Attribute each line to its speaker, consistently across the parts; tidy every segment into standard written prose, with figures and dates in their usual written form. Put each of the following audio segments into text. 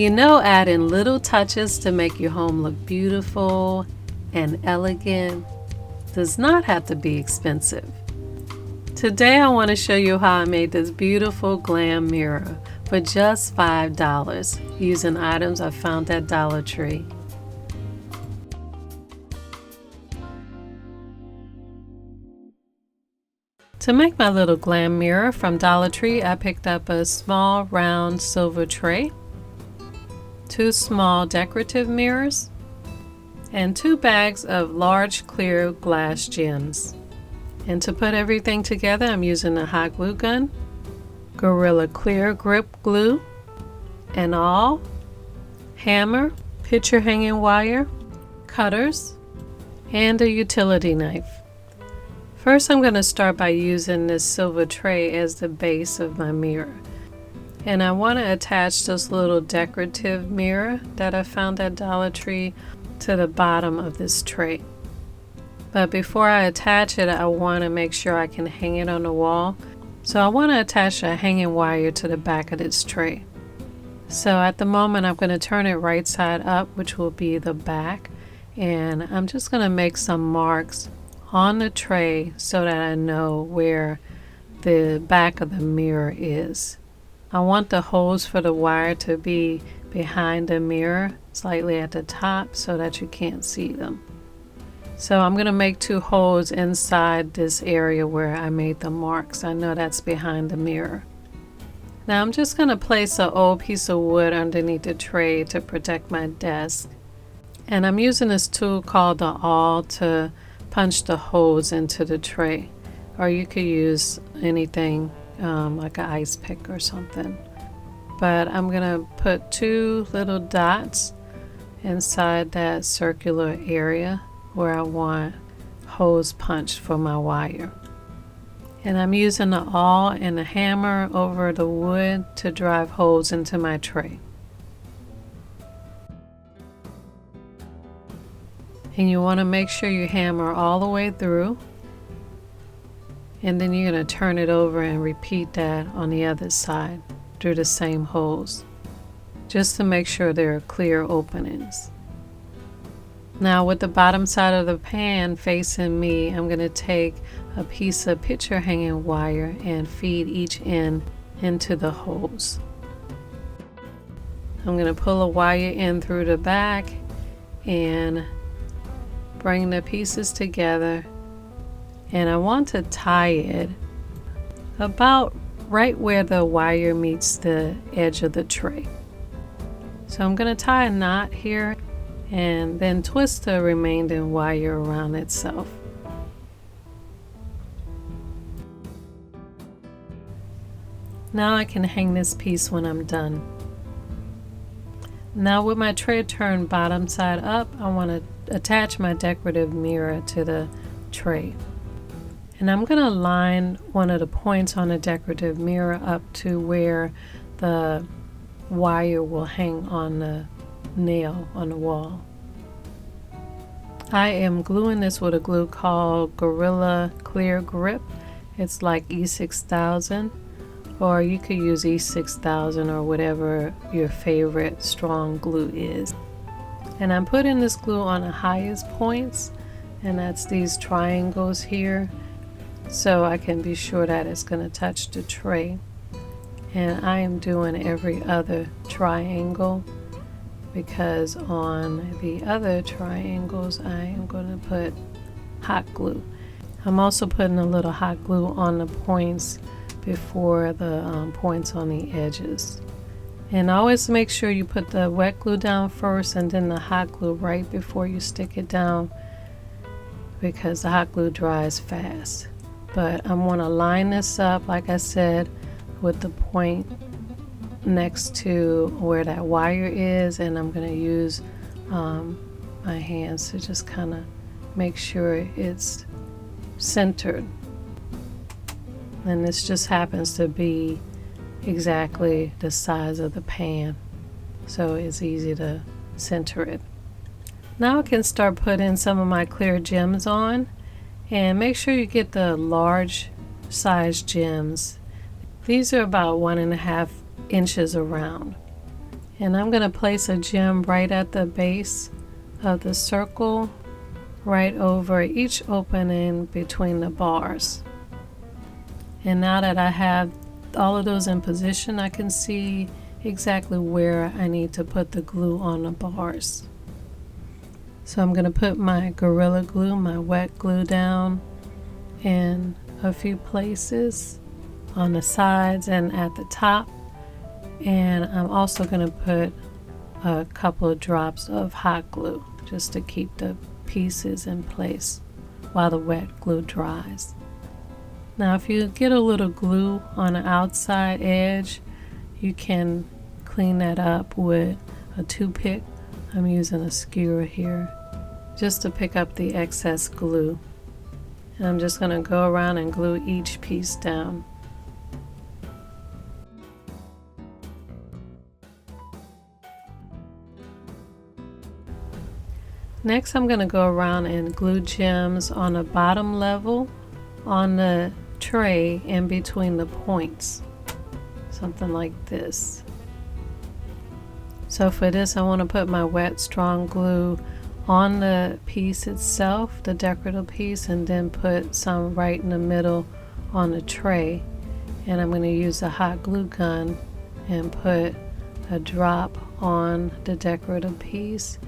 Speaker 1: You know, adding little touches to make your home look beautiful and elegant does not have to be expensive. Today I want to show you how I made this beautiful glam mirror for just $5 using items I found at Dollar Tree. To make my little glam mirror from Dollar Tree, I picked up a small round silver tray, 2 small decorative mirrors, and 2 bags of large clear glass gems. And to put everything together, I'm using a hot glue gun, Gorilla Clear Grip Glue, and all, hammer, picture hanging wire, cutters, and a utility knife. First, I'm going to start by using this silver tray as the base of my mirror. And I want to attach this little decorative mirror that I found at Dollar Tree to the bottom of this tray. But before I attach it, I want to make sure I can hang it on the wall. So I want to attach a hanging wire to the back of this tray. So at the moment, I'm going to turn it right side up, which will be the back. And I'm just going to make some marks on the tray so that I know where the back of the mirror is. I want the holes for the wire to be behind the mirror, slightly at the top, so that you can't see them. So I'm going to make 2 holes inside this area where I made the marks. I know that's behind the mirror. Now I'm just going to place an old piece of wood underneath the tray to protect my desk. And I'm using this tool called the awl to punch the holes into the tray. Or you could use anything like an ice pick or something. But I'm going to put 2 little dots inside that circular area where I want holes punched for my wire. And I'm using the awl and the hammer over the wood to drive holes into my tray. And you want to make sure you hammer all the way through. And then you're going to turn it over and repeat that on the other side through the same holes, just to make sure there are clear openings. Now with the bottom side of the pan facing me, I'm going to take a piece of picture hanging wire and feed each end into the holes. I'm going to pull a wire in through the back and bring the pieces together, and I want to tie it about right where the wire meets the edge of the tray. So I'm going to tie a knot here and then twist the remaining wire around itself. Now I can hang this piece when I'm done. Now with my tray turned bottom side up, I want to attach my decorative mirror to the tray. And I'm going to line one of the points on the decorative mirror up to where the wire will hang on the nail on the wall. I am gluing this with a glue called Gorilla Clear Grip. It's like E6000, or you could use E6000 or whatever your favorite strong glue is. And I'm putting this glue on the highest points, and that's these triangles here, so I can be sure that it's going to touch the tray. And I am doing every other triangle, because on the other triangles I am going to put hot glue. I'm also putting a little hot glue on the points before the points on the edges. And always make sure you put the wet glue down first and then the hot glue right before you stick it down, because the hot glue dries fast. But I'm going to line this up, like I said, with the point next to where that wire is, and I'm going to use my hands to just kind of make sure it's centered. And this just happens to be exactly the size of the pan, so it's easy to center it. Now I can start putting some of my clear gems on, and make sure you get the large size gems. These are about 1.5 inches around, And I'm going to place a gem right at the base of the circle, right over each opening between the bars. And now that I have all of those in position, I can see exactly where I need to put the glue on the bars. So I'm going to put my Gorilla Glue, my wet glue, down in a few places on the sides and at the top. And I'm also going to put a couple of drops of hot glue just to keep the pieces in place while the wet glue dries. Now if you get a little glue on the outside edge, you can clean that up with a toothpick. I'm using a skewer here just to pick up the excess glue. And I'm just going to go around and glue each piece down. Next, I'm going to go around and glue gems on the bottom level on the tray in between the points. Something like this. So for this, I want to put my wet strong glue on the piece itself, the decorative piece, and then put some right in the middle on the tray. And I'm going to use a hot glue gun and put a drop on the decorative piece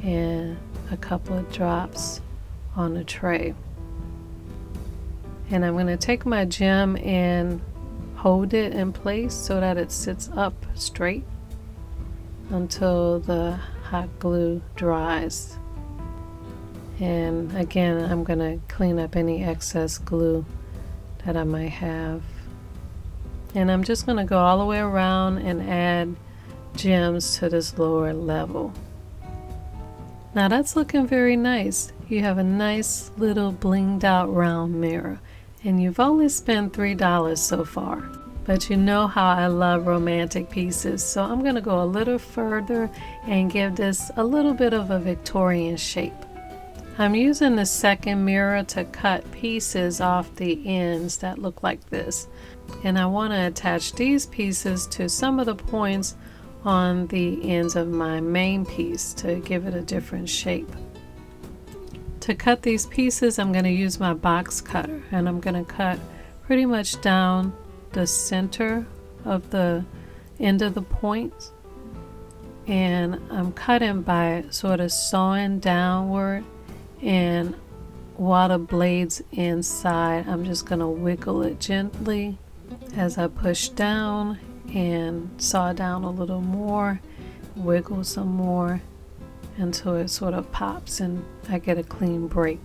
Speaker 1: and a couple of drops on the tray. And I'm going to take my gem and hold it in place so that it sits up straight until the hot glue dries. And again, I'm going to clean up any excess glue that I might have. And I'm just going to go all the way around and add gems to this lower level. Now that's looking very nice. You have a nice little blinged out round mirror, and you've only spent $3 so far. But you know how I love romantic pieces, so I'm going to go a little further and give this a little bit of a Victorian shape. I'm using the second mirror to cut pieces off the ends that look like this, and I want to attach these pieces to some of the points on the ends of my main piece to give it a different shape. To cut these pieces, I'm going to use my box cutter, and I'm going to cut pretty much down the center of the end of the point, and I'm cutting by sort of sawing downward, and while the blade's inside, I'm just going to wiggle it gently as I push down and saw down a little more, wiggle some more until it sort of pops and I get a clean break.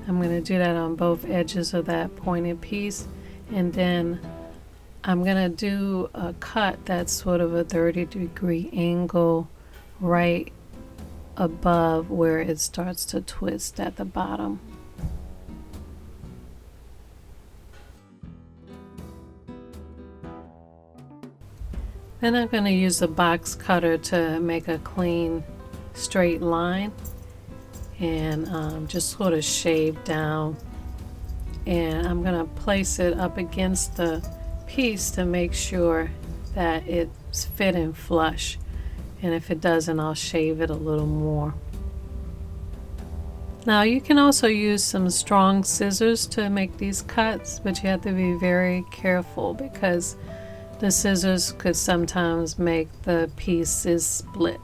Speaker 1: I'm going to do that on both edges of that pointed piece, and then I'm going to do a cut that's sort of a 30-degree angle right above where it starts to twist at the bottom. Then I'm going to use the box cutter to make a clean straight line and just sort of shave down, and I'm going to place it up against the piece to make sure that it's fitting flush, and if it doesn't, I'll shave it a little more. Now you can also use some strong scissors to make these cuts, but you have to be very careful because the scissors could sometimes make the pieces split.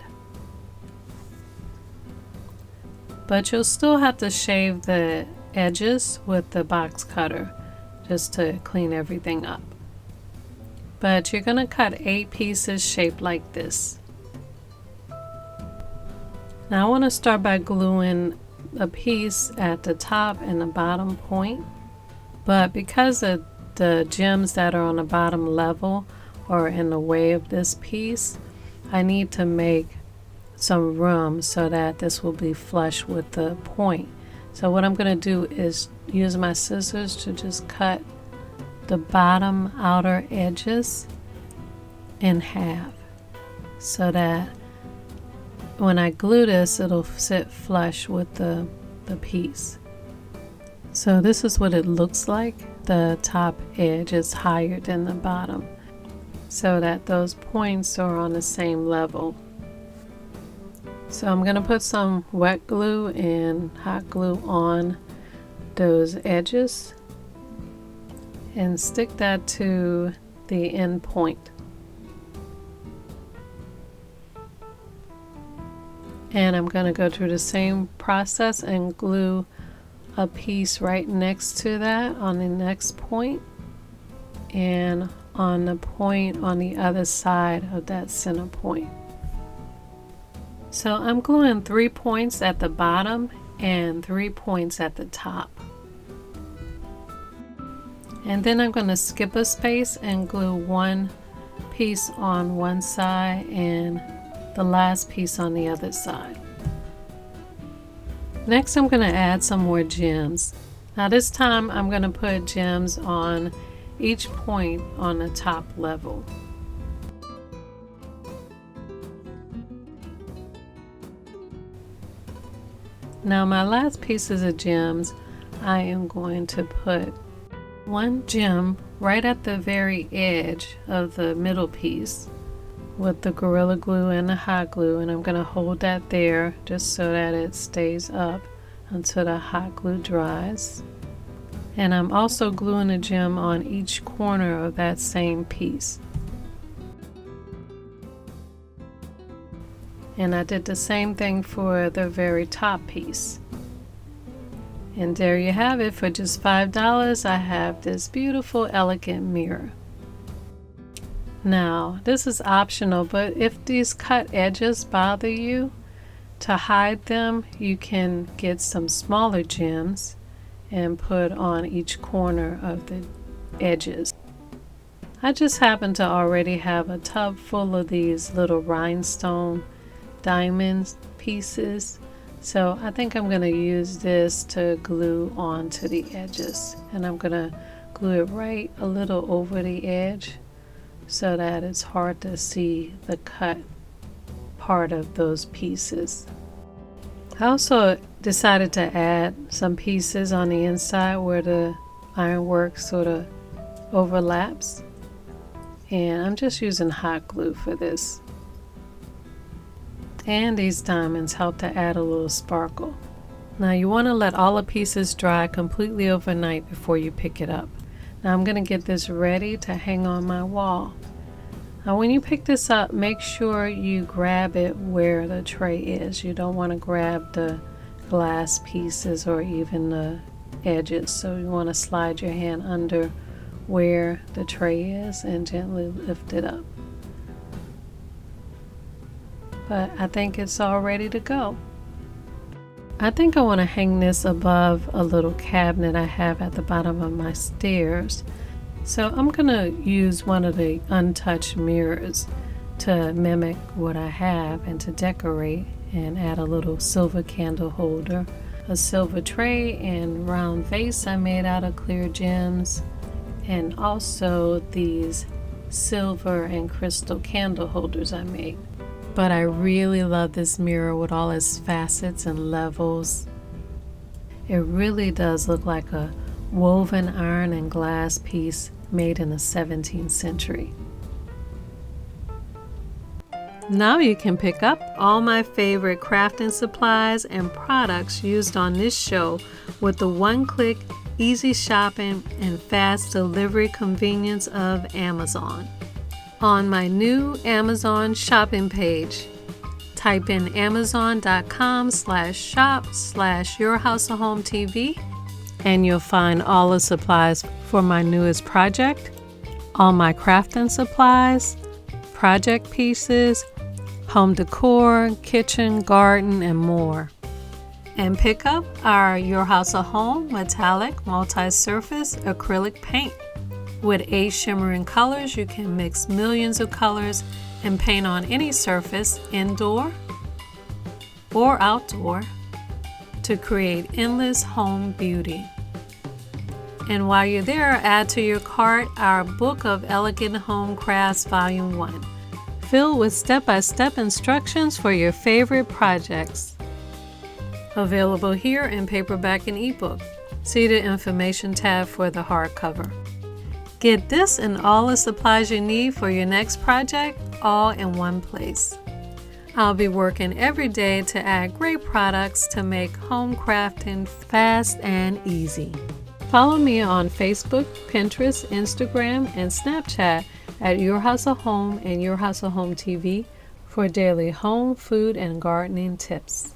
Speaker 1: But you'll still have to shave the edges with the box cutter just to clean everything up. But you're going to cut 8 pieces shaped like this. Now I want to start by gluing a piece at the top and the bottom point, but because of the gems that are on the bottom level are in the way of this piece, I need to make some room so that this will be flush with the point. So what I'm going to do is use my scissors to just cut the bottom outer edges in half so that when I glue this, it'll sit flush with the piece. So this is what it looks like. The top edge is higher than the bottom. so that those points are on the same level. So I'm going to put some wet glue and hot glue on those edges and stick that to the end point. And I'm going to go through the same process and glue a piece right next to that on the next point and on the point on the other side of that center point. So I'm gluing 3 points at the bottom and 3 points at the top. And then I'm going to skip a space and glue one piece on one side and the last piece on the other side. Next I'm going to add some more gems. Now this time I'm going to put gems on each point on the top level. Now my last pieces of gems, I am going to put one gem right at the very edge of the middle piece with the Gorilla Glue and the hot glue, and I'm going to hold that there just so that it stays up until the hot glue dries. And I'm also gluing a gem on each corner of that same piece. And I did the same thing for the very top piece. And there you have it. For just $5, I have this beautiful, elegant mirror. Now, this is optional, but if these cut edges bother you, to hide them, you can get some smaller gems and put on each corner of the edges. I just happen to already have a tub full of these little rhinestone diamond pieces, so I think I'm going to use this to glue onto the edges, and I'm going to glue it right a little over the edge so that it's hard to see the cut part of those pieces. I also decided to add some pieces on the inside where the ironwork sort of overlaps, and I'm just using hot glue for this. And these diamonds help to add a little sparkle. Now you want to let all the pieces dry completely overnight before you pick it up. Now I'm going to get this ready to hang on my wall. Now when you pick this up, make sure you grab it where the tray is. You don't want to grab the glass pieces or even the edges. So you want to slide your hand under where the tray is and gently lift it up. But I think it's all ready to go. I think I want to hang this above a little cabinet I have at the bottom of my stairs. So I'm going to use one of the untouched mirrors to mimic what I have and to decorate, and add a little silver candle holder, a silver tray, and round vase I made out of clear gems, and also these silver and crystal candle holders I made. But I really love this mirror with all its facets and levels. It really does look like a woven iron and glass piece made in the 17th century. Now you can pick up all my favorite crafting supplies and products used on this show with the one-click, easy shopping, and fast delivery convenience of Amazon. On my new Amazon shopping page, type in amazon.com/shop/yourhouseofhometv and you'll find all the supplies for my newest project, all my crafting supplies, project pieces, home decor, kitchen, garden, and more. And pick up our Your House of Home metallic multi-surface acrylic paint. With 8 shimmering colors, you can mix millions of colors and paint on any surface, indoor or outdoor, to create endless home beauty. And while you're there, add to your cart our Book of Elegant Home Crafts Volume 1, filled with step-by-step instructions for your favorite projects. Available here in paperback and ebook. See the information tab for the hardcover. Get this and all the supplies you need for your next project all in one place. I'll be working every day to add great products to make home crafting fast and easy. Follow me on Facebook, Pinterest, Instagram, and Snapchat at Your Hustle Home and Your Hustle Home TV for daily home, food, and gardening tips.